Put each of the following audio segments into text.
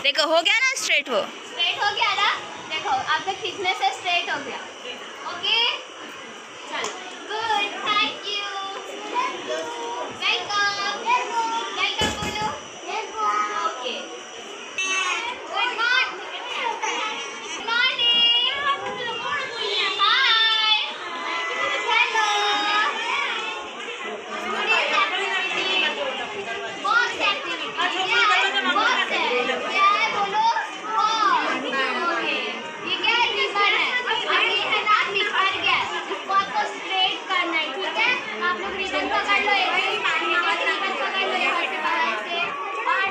देखो हो गया ना स्ट्रेट, वो स्ट्रेट हो गया ना। देखो आपने खींचने से स्ट्रेट हो गया। ओके चलो good, thank you, welcome welcome बोलो। Okay good morning, hi hello, box activity, box है बोलो। ये क्या है, रिबन है। अब ये है ना बिखर गया, इसको आपको स्ट्रेट करना है, ठीक है। आप लोग रिबन पकड़ लो, रिबन पकड़ लो, यहाँ से बाहर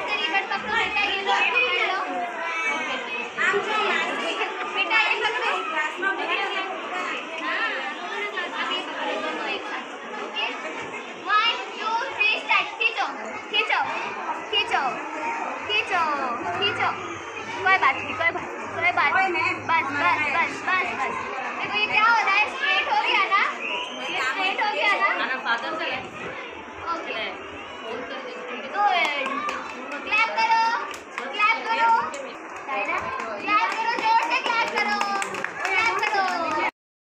से रिबन पकड़ो बेटा, ये लो पकड़ लो बेटा, ये पकड़ो। हाँ आप ये पकड़ो दोनों एक साथ। Okay 1 2 3 start. खींचो खींचो खींचो खींचो खींचो, कोई बात नहीं, कोई बात नहीं, कोई बात नहीं, बस बस बस बस बस। देखो ये क्या हो रहा है, स्ट्रेट हो गया ना, ये स्ट्रेट हो गया ना।